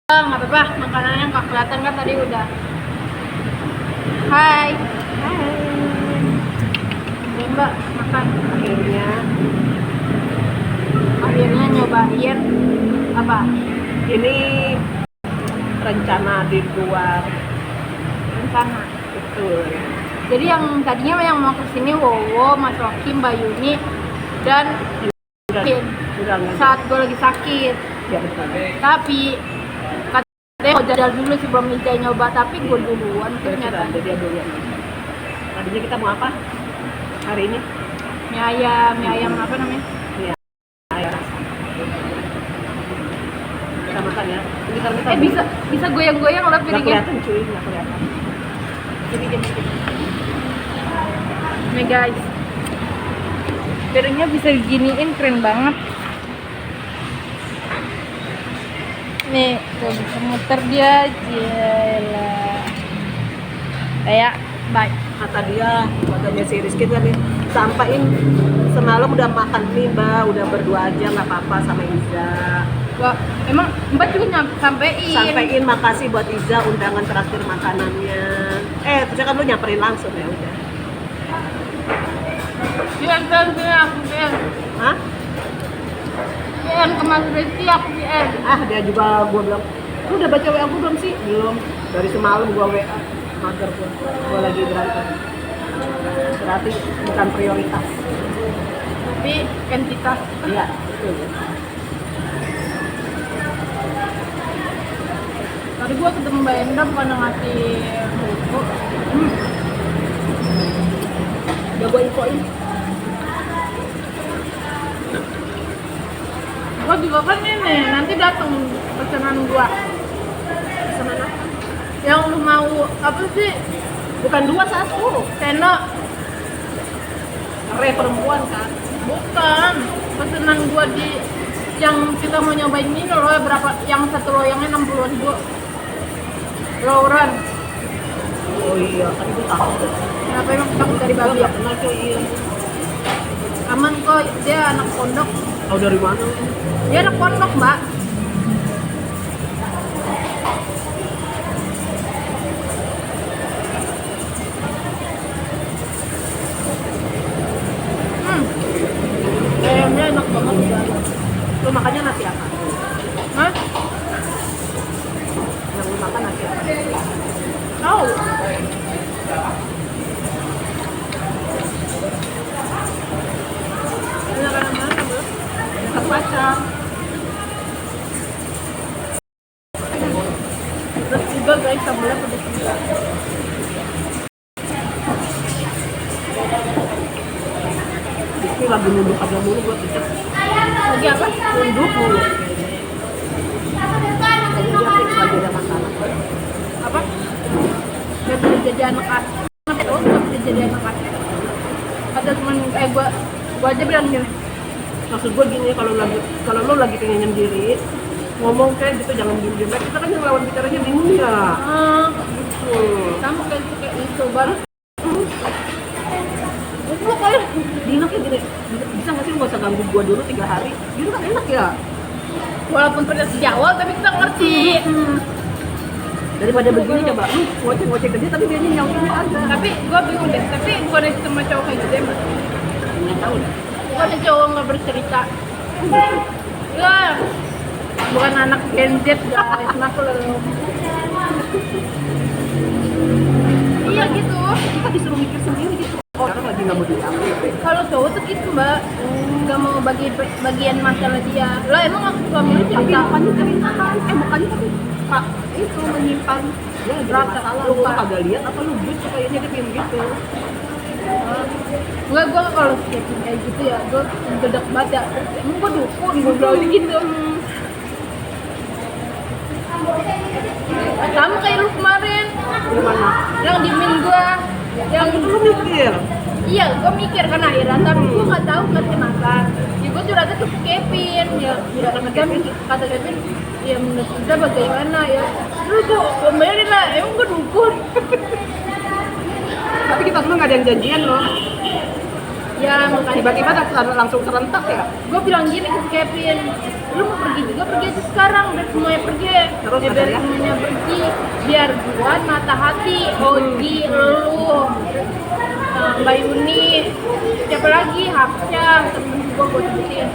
Nggak apa-apa, makanannya nggak kelihatan kan tadi udah. Hai. Hai. Ini Mbak, makan. Akhirnya Nyobain apa? ini rencana di luar. Rencana. Betul. Jadi yang tadinya yang mau kesini Wowo, Mas Rokim, Mbak Yuni, dan Kim. Udah nggak Saat gue lagi sakit. ya, betul. Tapi katanya mau jadal dulu sebelum Ijay nyoba, tapi gue duluan ternyata. Ada dia dulu. Tadinya kita mau apa hari ini? Mie ayam apa namanya? Kita makan ya. Kita Bisa goyang-goyang lah nggak piringnya. kelihatan cuy, nggak kelihatan. Jadi gini. Nih guys, piringnya bisa diginiin, keren banget. Nih, tuh bisa muter dia, gila. Kayak baik. Kata dia, katanya si Rizky tadi sampaiin semalam udah makan mie Mbak, udah berdua aja nggak apa-apa sama Iza. Wah, emang Mbak juga sampein. Makasih buat Iza undangan traktir makanannya. Terus kan lu nyamperin langsung ya udah. Aku biar. Hah? Biar ke Mas Rizky aku biar. Dia juga gua bilang, lu udah baca WA gua belum sih? Belum. Dari semalam gua WA. Mager gua lagi berantem. Berarti bukan prioritas. Tapi entitas. Iya, betul. Tadi gua ketemu Mbak Enda bukan ngasih buku. Udah gua infoin. Gua juga kan ini nanti datang pesanan gua. Pesanan apa? Yang lu mau apa sih? Bukan 2, 1. Seno. Perempuan kan? Bukan. Pesanan gua di yang kita mau nyobain ini loh, berapa? Yang satu loyangnya 60.000. Lauren. Oh iya, kan gua tahu. Kenapa emang takut dari babi ya? Kenal cuy, iya. Aman kok, dia anak pondok. Tahu dari mana? Dia anak pondok, Mbak. Ayamnya enak banget, Mbak. Lu makannya nasi apa? Hah? Yang lu makan nasi apa? Tahu. Enak mana, Mbak? Masak kacang. Terus juga guys, sambelnya pedas juga. Itu lagi nunduk aja dulu buat kita. Lagi apa? Nunduk dulu. Jadi dia fix lagi ada masalah. Apa? Gak bisa jadi anak asli. Oh, gak bisa jadi anak asli. Kata temen, gua aja bilang gini. Maksud gue gini, kalau lu lagi pengen nyendiri, ngomong kayak gitu, jangan diem-diem. Kita kan yang lawan bicaranya bingung ya. Gitu. Sama kayak itu baru. Itu kayak Dina kayak gini, bisa nggak sih lu nggak usah ganggu gua dulu 3 hari? Gitu kan enak ya. walaupun pedas di awal tapi kita ngerti. Daripada begini coba, lu ngoceh-ngoceh ke dia tapi dia nyautin lu aja. Tapi gua bingung deh. Tapi gua ada sama cowok kayak gitu emang. Nggak tahu dah. Gua ada cowok nggak bercerita. Ya, bukan anak Gen Z guys, maklum. Iya gitu. Kita disuruh mikir sendiri gitu. Orang lagi nggak mau diambil. Kalau cowok tuh gitu mbak, nggak mau bagi bagian masalah dia. Lah emang aku suami lu Tapi cerita. mukanya ceritakan, mukanya tapi Pak, itu menyimpan. Dia lagi ada Rasa, masalah, lupa. lu kagak lihat apa lu but kayaknya dia kayak gitu. Gue kalau kayak gitu ya, gue gedek banget ya. Emang gue dukun, gue bilang gitu. Sama kayak lu kemarin, Gimana? yang diemin gue, yang Itu lu mikir. iya, gue mikir kan akhiran, tapi gue nggak tahu ngerti makan. Ya gue curhatnya tuh ke Kevin, ya kata Kevin, ya menurut kita bagaimana ya. Lu kok kembali lah, emang gue dukun. Tapi kita dulu nggak ada yang janjian loh. Ya makanya Tiba-tiba langsung serentak ya. gue bilang gini ke Kevin, lu mau pergi juga pergi aja sekarang, udah semuanya pergi. Terus biar akhirnya? semuanya pergi, biar gua mata hati, Ogi, lu, Mbak Yuni, siapa lagi, Hapsya, temen gua sebutin.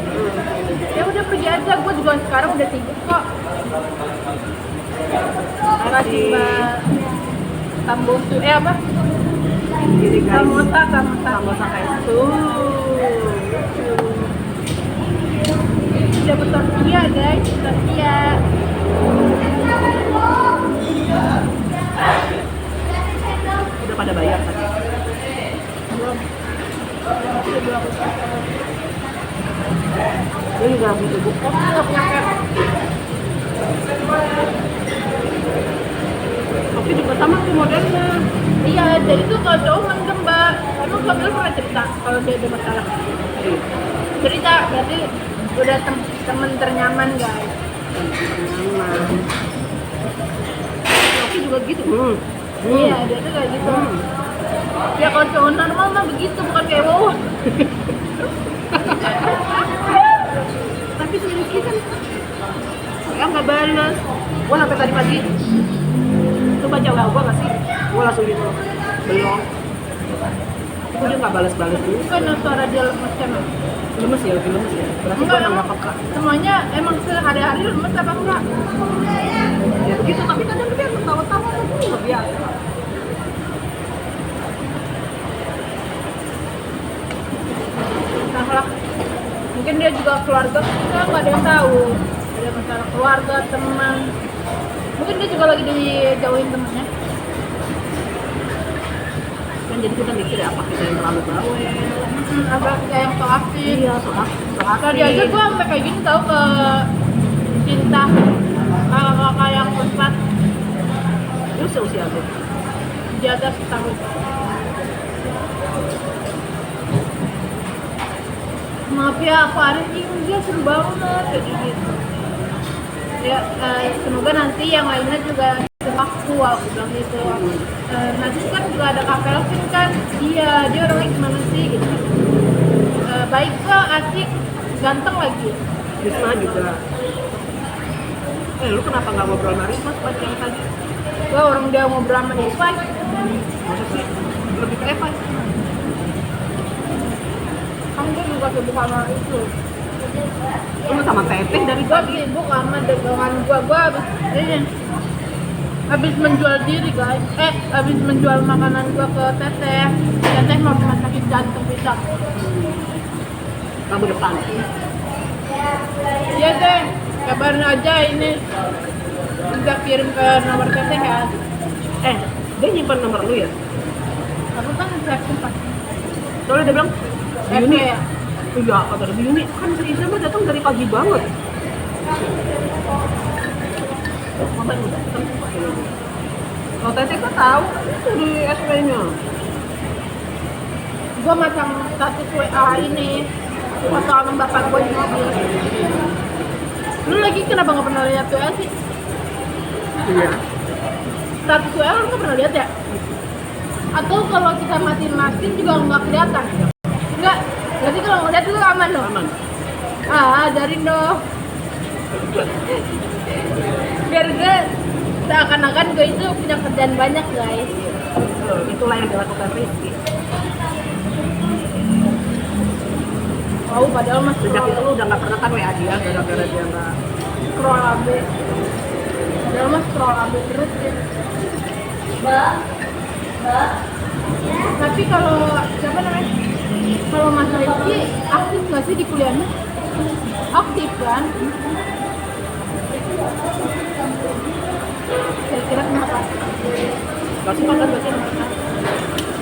Ya udah pergi aja, gua juga sekarang udah sibuk kok. Makasih Mbak Tambosu, apa? Jadi guys, Samosa kayak itu. Udah bertortilla guys, tortilla. Udah pada bayar tadi. Belum. Dia juga butuh buku. Nggak punya kayak. Tapi juga sama tuh modelnya. Iya, jadi tuh kalau cowok mendem mbak. Emang kamu pernah cerita kalau dia ada masalah? Cerita, berarti udah temen ternyaman guys. Nyaman. Tapi juga gitu. Iya, dia tuh kayak gitu. Ya kalau cowok normal mah begitu, bukan kayak wow. Tapi si Rizky kan ya nggak balas. Gua sampai tadi pagi coba jawab gua nggak sih? Gua langsung gitu belum. Aku dia nggak balas-balas dulu. Bukan suara dia lemes kan? Lemes ya, lebih lemes ya. Berarti gua Enggak, nggak peka. semuanya emang sehari-hari lemes apa enggak? Ya begitu, tapi kadang dia ketawa-tawa tuh nggak biasa. Nah, mungkin dia juga keluarga, kita nggak ada yang tahu. Ada masalah keluarga, teman. Mungkin dia juga lagi dijauhin temannya. Kan jadi kita mikir apa kita yang terlalu bawel. Apa kayak yang so aktif. Iya, soal Tadi aja gua sampai kayak gini tahu ke Cinta kakak yang keempat Lu seusia tuh. di atas tahun. Maaf ya, aku hari ini dia seru banget kayak gitu. Ya, semoga nanti yang lainnya juga aku bilang gitu. Nanti kan juga ada Kak Kelvin kan, dia orangnya gimana sih gitu. Baik kok, asik, ganteng lagi. Risma juga. Lu kenapa nggak ngobrol sama Risma seperti yang tadi? Wah, orang dia ngobrol sama Eva. Masa sih? Lebih ke Eva. Kan gue juga sibuk sama itu. Lu sama Teteh dari Gue tadi. sibuk sama dagangan gue habis menjual diri guys. Habis menjual makanan gue ke Teteh. Teteh mau rumah sakit jantung bisa. Kamu depan. Iya deh, kabarin aja ini. Kita kirim ke nomor Teteh ya. Dia nyimpan nomor lu ya? Aku kan saya sempat. Soalnya dia bilang, Yuni ya. Iya, kata dia, Yuni kan si Isa mah datang dari pagi banget. Ngapain udah datang? Kalau Teteh kan tahu, itu di SP-nya. Gue macam status WA ini foto sama bapak gue di mobil. Lu lagi kenapa nggak pernah lihat WA sih? Iya. Status WA lu nggak pernah lihat ya? Atau kalau kita matiin juga nggak kelihatan? Enggak, berarti kalau ngeliat itu aman dong? Aman. Ajarin dong. Biar gue seakan-akan gue itu punya kerjaan banyak guys. Itulah yang dilakukan Rizky. Padahal mas Sejak itu lu udah nggak pernah kan WA dia gara-gara dia nggak. scroll AB. Padahal mas scroll AB terus ya. Tapi kalau siapa namanya? Kalau Mas Rizky aktif nggak sih di kuliahnya? Aktif kan? Kira-kira kenapa? Gak suka kan baca.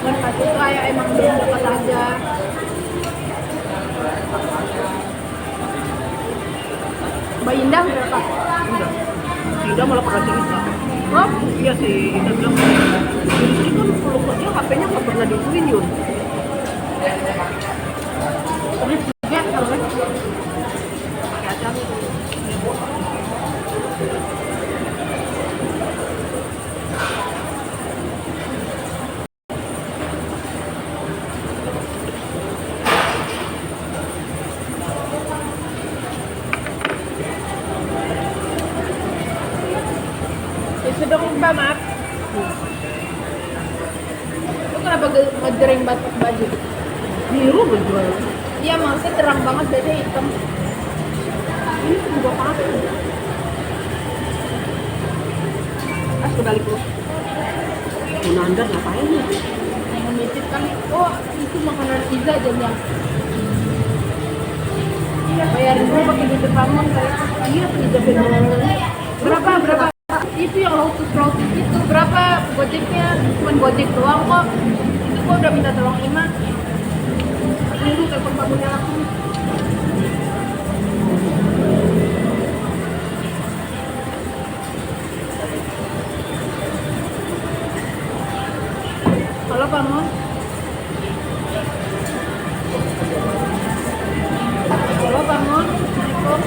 Kan pasti kayak emang belum dekat aja. Mbak Indah berapa? Enggak. Si Ida malah pernah cerita. Oh, Iya sih, Ida bilang Rizky kan kalau kerja HP-nya nggak pernah dituin Yun. terus juga kalau kan Pakai acara. Itu dong Mbak, maaf. Lu kenapa ngejreng batok baju? Biru berjual. Iya, maksudnya terang banget beda hitam. Ini tuh juga pakai. Kebalik lu. Munanda ngapain ya? Yang nitip kan, oh itu makanan pizza aja ya. Bayarin dulu pakai duit Pamon kali. Iya, pizza beneran. Berapa? Itu yang lotus itu berapa gojeknya? Cuman gojek doang kok. Itu gua udah minta tolong Ima. Dulu telepon Pamunnya langsung. Halo Pamon. Halo Pamon. Assalamualaikum.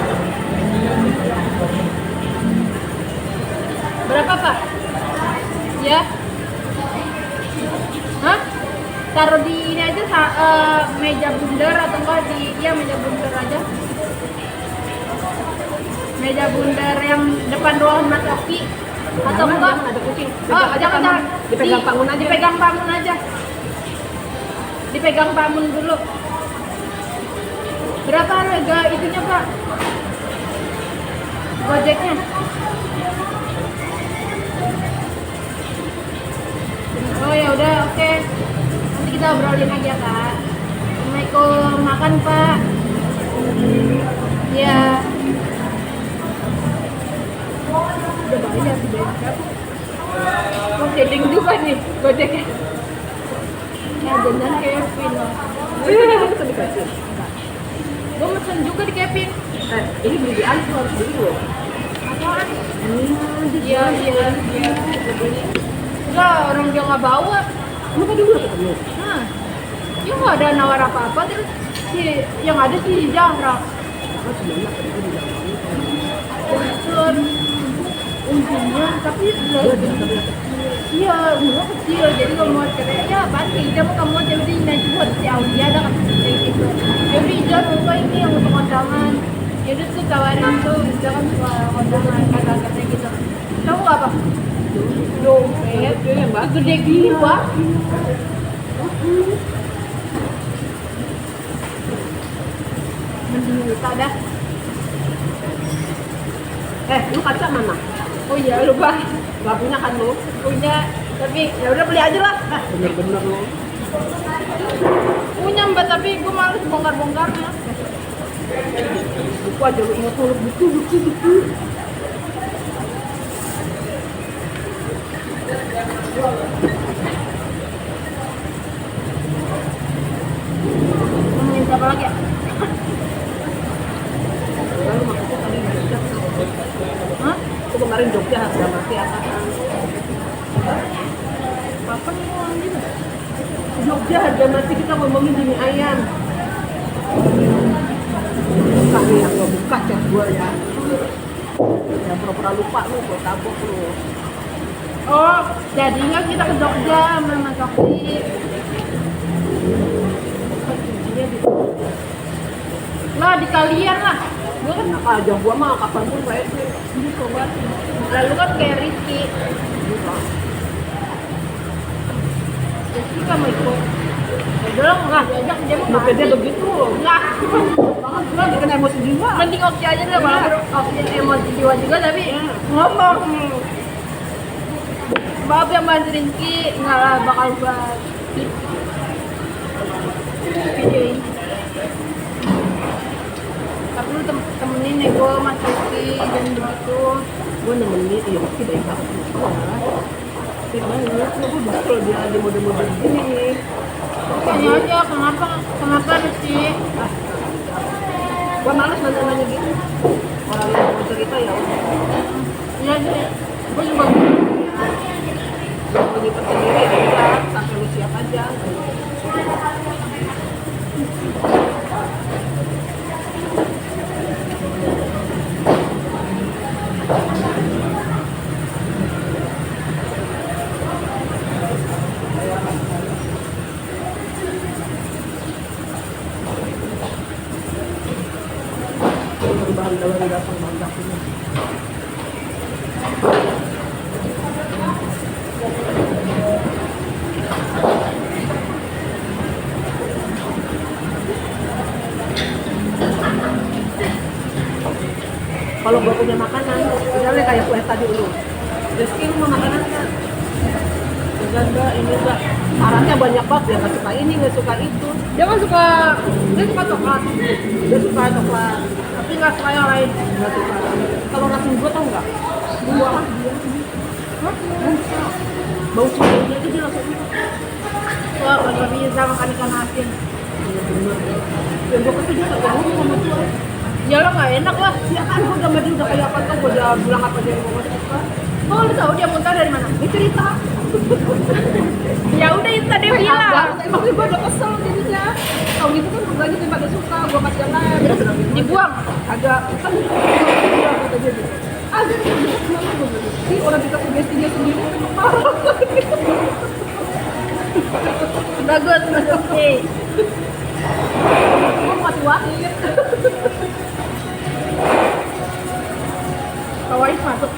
Berapa Pak? Ya. Hah? Taruh di ini aja meja bundar atau enggak di meja bundar aja. Meja bundar yang depan ruangan Mas Oki atau enggak? Ada kucing. Oh, jangan. Dipegang Pamun aja. Dipegang Pamun aja. Dipegang Pamun dulu. Berapa harga itunya, Pak? Gojeknya? Oh ya udah, oke. Nanti kita obrolin lagi ya, Kak. Assalamualaikum, makan, Pak. Ya. Udah bayar sih, bayar. Kok seding juga nih gojeknya. Ya, jangan Kevin loh. Itu dikasih. Gue mesen juga di Kevin. Ini beli di Alif harus beli loh. Apaan? Iya. Enggak, orang dia nggak bawa. Kamu tadi udah ketemu. Nah, dia nggak ada nawar apa-apa. Terus yang ada sih Zahra. Kan sebenarnya tadi di dalam. Pesen untungnya, tapi iya, umurnya kecil. Jadi kalau mau cerai, ya pasti kamu aja udah nanti buat si Aulia ada kan kayak gitu. Jadi jangan lupa ini yang untuk kondangan. Jadi tuh tawarin tuh, jangan soal kondangan kata-kata gitu. Tahu nggak apa? Dompet, gede gini wah. Mending lupa dah. Lu kaca mana? Oh iya lupa. Gak punya kan lu? Punya, tapi ya udah beli aja lah. Bener-bener lu. Punya Mbak, tapi gue males bongkar-bongkarnya. Buku aja lu inget lu buku. Ngomongin siapa lagi ya? Lalu maksudnya tadi di Jogja. Hah? Itu kemarin Jogja harga mati apa? Kapan mau ambil? Jogja harga mati kita ngomongin di mie ayam. Buka nih yang gua buka chat gua ya. Yang pura-pura lupa lu, gua tabok lu. Oh, jadinya kita ke Jogja sama Mas Okti. Lah di kalian lah. Gue kan Enak aja gua mah kapanpun baik sih. ini coba. Lalu kan kayak Rizky. Rizky kan mau ikut. Ya udah nggak diajak dia mau Mungkin dia mati. begitu. Nggak. Banget gua bikin emosi jiwa. Mending Okti aja deh, walaupun Okti emosi jiwa juga tapi ngomong. Maaf yang bantu Rizky, nggak lah bakal buat videoin. Tapi lu temenin nih gue Mas Rizky dan begitu. Gua nemenin iya pasti baik banget. Baik banget. Lu gua bisa kalau dia ada mode-mode begini. Tanya aja kenapa Rizky? Gua males nanya-nanya gitu. Orang yang mau cerita ya Iya deh, gue juga gua menyimpan sendiri ya udah sampai lu siap aja. Bahan dalam datang bahan dapurnya. kalau gue punya makanan, misalnya kayak kue tadi dulu, Rizky lu mau makanan kan? Enggak, ini enggak. Syaratnya banyak banget, dia nggak suka ini, nggak suka itu. Dia suka coklat. Dia suka coklat, Tapi nggak suka yang lain. nggak suka. Kalau nasi gue tau nggak? Buah lah dia. Hah? Bau cukainya aja dia langsung suka. Wah, kalau bisa makan ikan asin. Iya bener. Ya gue kesel dia nggak ngomong sama gue. Ya lo nggak enak lah. Ya kan gue sama dia udah kayak apa tuh, gue udah bilang apa dia ngomong suka. Oh, lu tahu dia muntah dari mana? Dia cerita. Ya udah itu tadi bilang. Emang gue udah kesel jadinya. Tau gitu kan gue lagi pada suka, gue kasih yang lain. Dibuang. Agak kan dia kata dia gitu. Ada yang dekat sama gue bilang. Sih orang kita sugesti dia sendiri kan parah. Bagus, oke. Gue masih wakil. Kawaii masuk.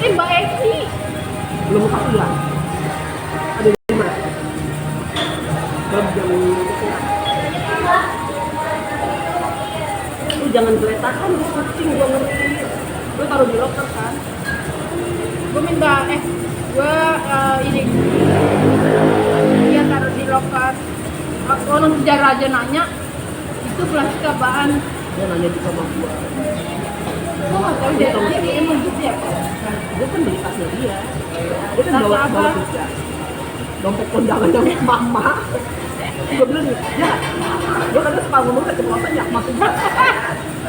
Mbak Eki. Belum kasih ya. Ada di mana? Jam lu jangan geletakan, gue kucing, gue ngerti. Gue taruh di locker kan. Gue minta ini dia taruh di loker. Orang kejar aja nanya itu plastik apaan. Dia nanya di sama gue. Gue nggak tahu dia emang gitu ya. Dia kan beli tasnya dia. Dia kan Tas bawa apa? juga. Dompet kondangan yang mama. Gue bilang ya, gue kadang suka ngomong keceplosan ya, maksud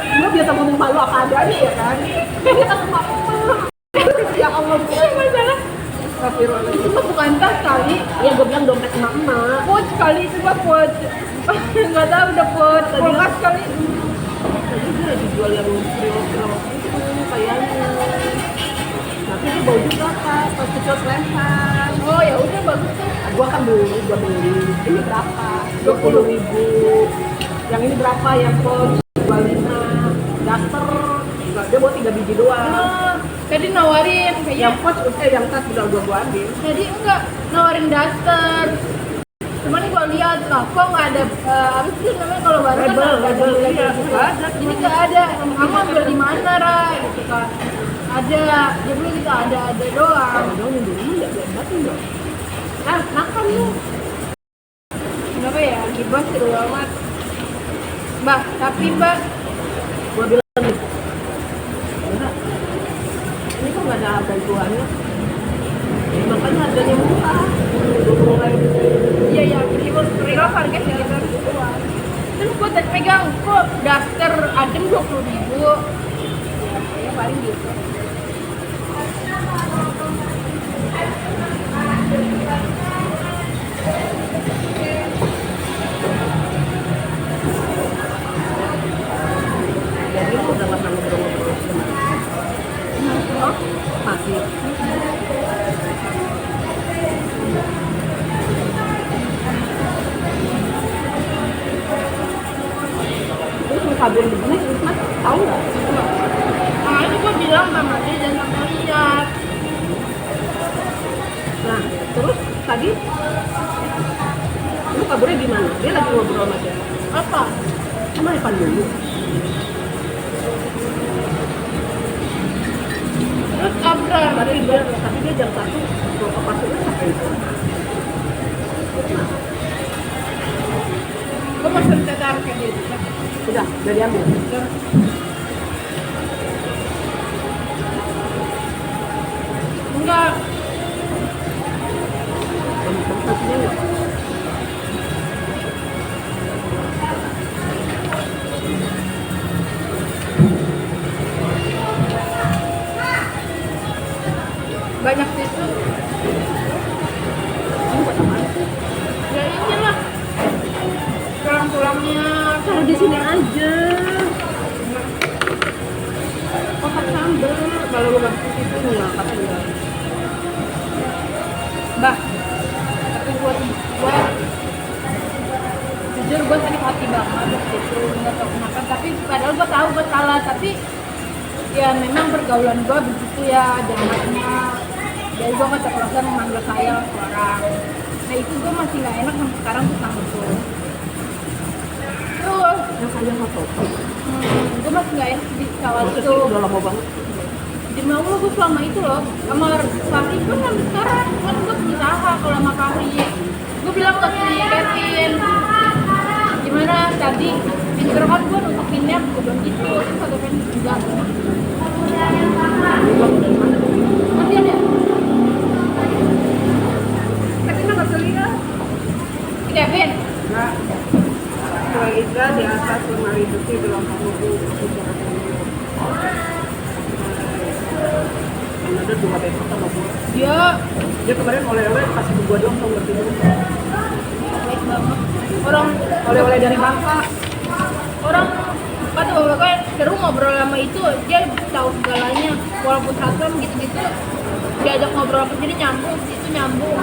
gue biasa ngomong malu apa adanya ya kan. Dia tas mama. Ya Allah, Masalah Astagfirullahaladzim. itu mah bukan tas kali. Ya gue bilang dompet mama. Pouch kali itu mah pouch. Nggak tahu udah pouch. Kulkas kali. Tadi dia lagi jual yang kilo-kilo itu kayaknya. Tapi dia bau juga kan, pas kecil selempang. Oh ya udah bagus tuh. Gua kan gua beli. Ini berapa? 20.000. Yang ini berapa? Yang pouch 25. Daster. Dia buat 3 biji doang. Oh, tadi nawarin Yang kayaknya. pouch yang tas udah gua ambil. Jadi enggak nawarin daster. Cuman gua lihat lah, kok nggak ada apa sih namanya kalau baru kan Label, ada label, label iya, gitu. nggak ada. Jadi nggak ada. Kamu ambil di mana Ra? Gitu kan. Ada. Dia bilang gitu ada doang. Kalau yang dulu ya biar batin dong. Ah, makan lu. Kenapa ya? Gibah seru amat. Mbak, tapi Mbak, Gua bilang nih. Enggak. Ini kok nggak ada bantuannya? Makanya harganya murah. Mulai iya ya, real harga sekitar gituan. Terus gua tadi pegang, kok daster adem 20.000. Ya paling gitu. jadi lu udah nggak ngobrol-ngobrol sama dia. Oh, masih. Terus lu kabur begini, Mas tahu nggak? Nah, itu gua bilang sama dia jangan sampai lihat. Nah, terus tadi lu kaburnya gimana? Dia lagi ngobrol sama siapa? Apa? Sama Evan dulu. Terus Abra, Tapi dia jam 1 mau ke pasarnya sampai itu. gua masih tetap kayak gitu. Udah diambil. Enggak, Maksudnya nggak? banyak tisu. Ini buat apaan sih? Ya inilah tulang-tulangnya. Taruh di sini aja. Kotak sambal. Kalau lu nggak bisa itu nggak kata enggak. Mbak, tapi gua jujur gua sakit hati banget gitu, nggak tahu kenapa. Tapi padahal gua tahu gua salah, tapi ya memang pergaulan gua begitu ya, dan anaknya. Jadi gua keceplosan memanggil saya orang. Nah itu gua masih nggak enak sampai sekarang tuh sama tuh. terus yang saya nggak tahu. gue masih nggak enak di kawan Maksudnya itu. udah lama banget. Demi Allah gue selama itu loh sama Fahri pun sampai sekarang kan gue berusaha kalau sama Fahri. Gue bilang ke si Kevin, gimana tadi pinter kan gue nutupinnya, gue bilang gitu. Terus kata Kevin enggak. Kasian ya? Tapi nggak terlihat. Si Kevin? Nggak. Kalau Ika di atas 5.000 sih belum kamu ada 2 besok sama gue. Dia kemarin oleh-oleh kasih ke gue dong, tau ngerti dulu. Baik banget. Orang Oleh-oleh dari Bangka. orang kata bapaknya seru ngobrol sama itu, dia tahu segalanya walaupun satpam gitu-gitu diajak ngobrol apa jadi nyambung, itu nyambung.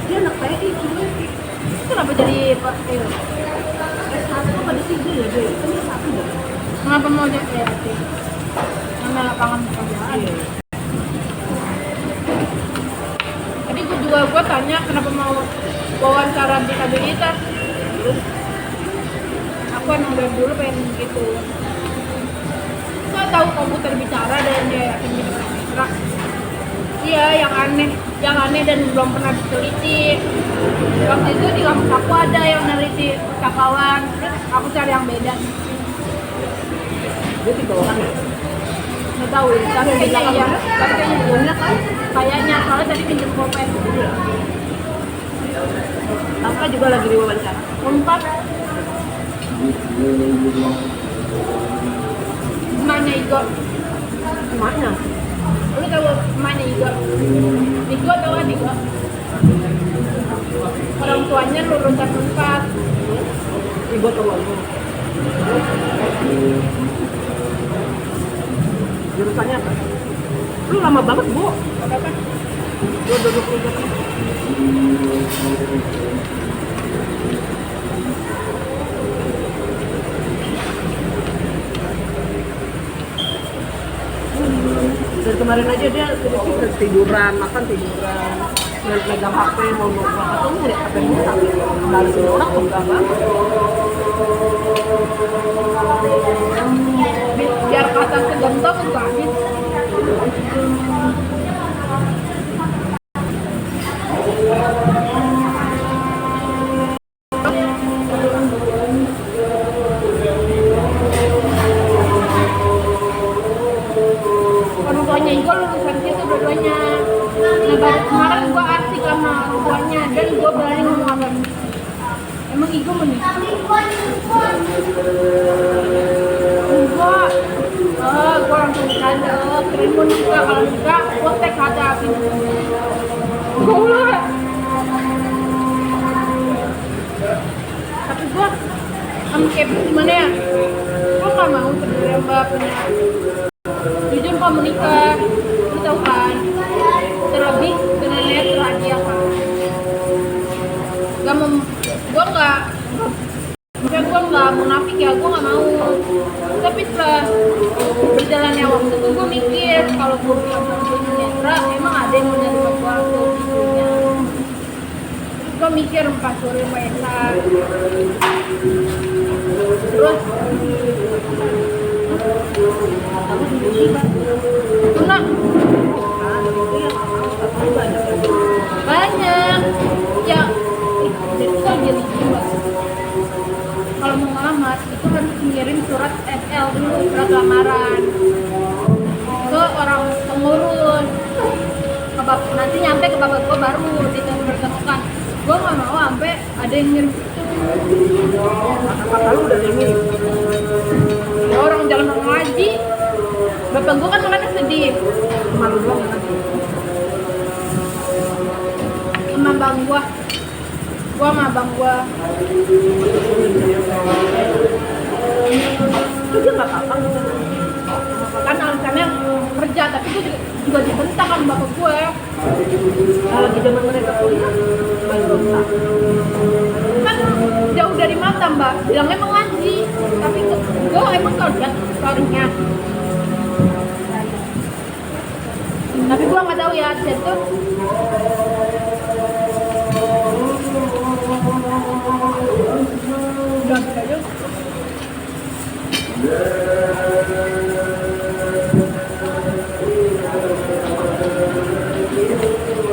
Dia anak TNI cuma Kenapa jadi Pak S1 apa di sini ya dia? Kan dia satu dong. kenapa mau jadi PRT? Nama lapangan pekerjaan. Iya. Tadi gue tanya kenapa mau wawancara disabilitas. Terus aku emang dari dulu pengen gitu. Nggak tahu komputer bicara dan dia yakin jadi ekstra. Iya, yang aneh dan belum pernah diteliti. Waktu itu di kampus aku ada yang neliti pustakawan, terus aku cari yang beda. Dia di bawah ya? Nggak tahu, tapi kayaknya iya. Tapi kayaknya iya kan? Kayaknya, soalnya tadi pinjam pulpen. Apa juga lagi diwawancara. Unpad. Emaknya Igo. Emaknya? Lu tahu emaknya Igo? Igo tau kan Igo? Orang tuanya lulusan Unpad. Ibu atau Walu? Jurusannya apa? Lu lama banget, Bu. Apa? Lu duduk dulu. Dari kemarin aja dia tiduran, makan tiduran, megang HP, mau ketemu lihat HP muka, balesin orang kok enggak banget. Biar kata segentong enggak habis. Orang tuanya Igo lulusan situ dua-duanya. Nah baru kemarin gue asik sama orang tuanya dan gue berani ngomong apa. Emang Igo menikah? Enggak. Gue langsung bercanda. Keren gue nikah, kalau nikah gue tek ada api. Gue tapi gue sama Kevin gimana ya? Gue gak mau sebenarnya mbak punya jujur kamu nikah, lu tau kan? Terlebih dengan netra dia kan. Gak mau, gue nggak munafik ya, gue nggak mau. Tapi setelah berjalannya waktu tuh gue mikir kalau gue bilang gue netra, emang ada yang menerima gue waktu itunya. Gue mikir 4 sore Esa. Terus Tuna banyak ya, jadi kita jadi mbak. Kalau mau ngelamar itu harus ngirim surat SL dulu, surat lamaran ke orang pengurus. Nanti nyampe ke bapak gue baru ditemukan. Gue nggak mau sampai ada yang ngirim itu. Kakak lu udah ngirim. Ya orang jalan ngaji. Bapak gue kan makanya sedih. Malu doang kan? Sama bang gue sama abang gue. Itu dia nggak apa-apa gitu. Kan alasannya kerja, tapi gue juga dibentak kan bapak gue. Kalau di zaman mereka kuliah, main bentak. Kan jauh dari mata mbak, bilangnya mengaji. Tapi gue emang kalau lihat story-nya. Tapi gue nggak tahu ya, itu Udah aja.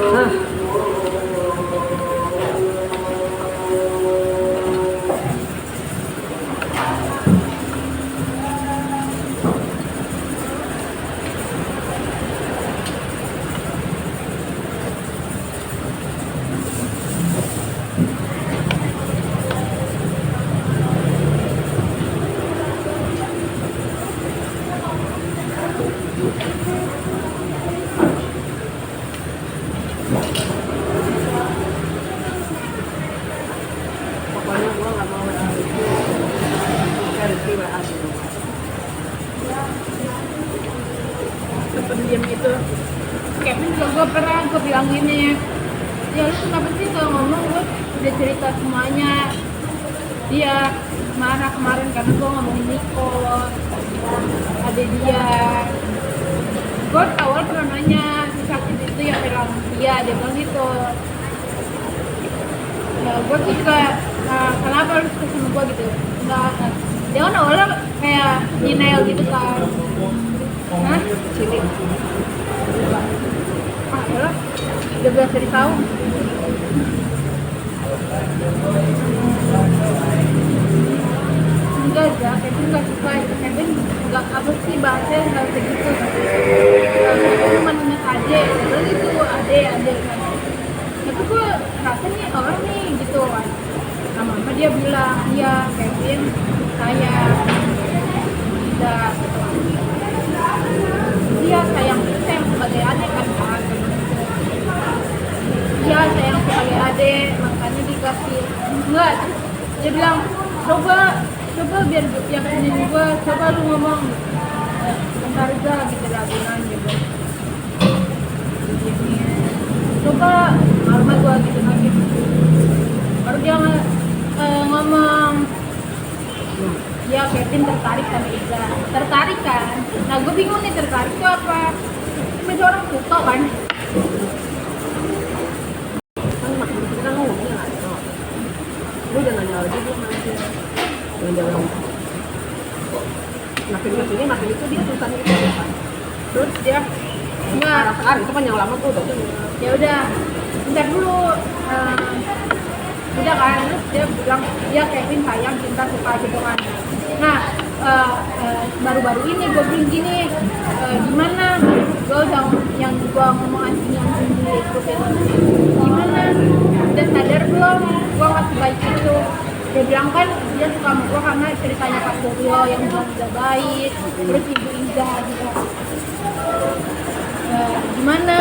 Nah, pokoknya gua nggak mau Rizky WA di rumah. Pendiam itu. Kevin juga gue pernah gue bilang gini, ya lu kenapa sih kalau ngomong gue udah cerita semuanya. Dia marah kemarin karena gue ngomongin Niko, ada dia. Gue awal pernah nanya si sakit itu yang bilang dia bilang gitu. Ya gue tuh juga kenapa lu suka sama gue gitu? Enggak, dia kan awalnya kayak denial gitu kan. Hah? Sini. Ah, ya 13 dari tahun. Enggak, Kevin nggak suka itu. Kevin nggak apa sih bahasanya nggak segitu. Kevin cuma ingat ade, terus itu ade kan. Tapi gue rasa nih orang nih gitu kan. Sama dia bilang, iya Kevin saya tidak dia sayang sebagai adik kan. Iya sayang sebagai adik, makanya dikasih enggak. Dia bilang coba biar yang ini gue coba lu ngomong bentar aja gitu lagunan gitu. Coba sama gue gitu lagi. Baru dia ngomong ya Kevin tertarik sama Iza. Tertarik kan? Nah gue bingung nih tertarik itu apa? Cuma orang suka kan? Kan makin kita ngomongnya nggak ada. Gue udah nanya lagi belum nanti. Yang dalam makin kesini makin itu dia tulisan itu kan. Terus dia enggak. Sekarang itu kan yang lama tuh udah. Ya udah, bentar dulu. Udah kan, terus dia bilang dia Kevin sayang cinta suka gitu kan. Nah baru-baru ini gue bilang gini, gimana gue udah yang gue ngomong anjing di grup itu gimana, udah sadar belum gue nggak sebaik itu. Dia bilang kan dia suka sama gue karena ceritanya Pak Suryo yang udah baik, terus Ibu Iza gitu. Gimana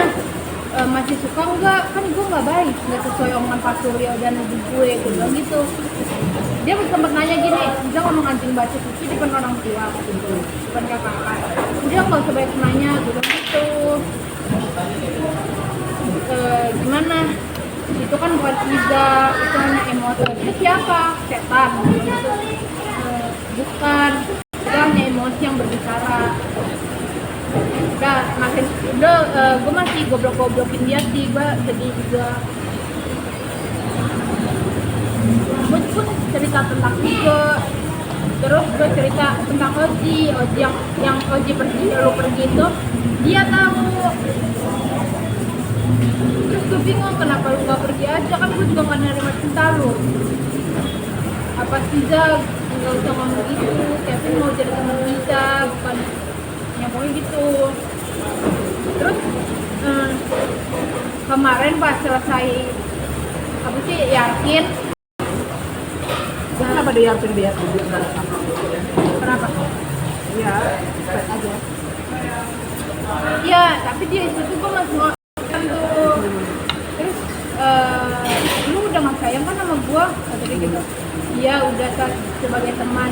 masih suka enggak, kan gue nggak baik, nggak sesuai omongan Pak Suryo dan ibu gue bilang gitu. Dia sempat nanya gini, bisa ngomong anjing baca suci di depan orang tua, depan kakak. Dia nggak usah banyak nanya, gue bilang gitu. Gimana? Itu kan bukan Iza, itu hanya emosi. Itu siapa? Setan. Gitu. Bukan, itu hanya emosi yang berbicara. Gue masih goblok-goblokin dia sih, gue sedih juga. Gue pun cerita tentang juga, terus gue cerita tentang Oji yang Oji pergi itu dia tahu. Terus gue bingung kenapa lu gak pergi aja, kan gue juga gak nerima cinta lu. Apa sih Zak, gak usah ngomong gitu, Kevin mau jadi teman kita, bukan ngomongin gitu. Terus kemarin pas selesai apa sih yakin. Kenapa dia yakin dia duduk nggak ada sama? Kenapa? Iya, baik aja. Iya, tapi dia itu tuh gue masih ngomong tuh. Terus lu udah gak sayang kan sama gue? Kata dia gitu. Iya udah sebagai teman.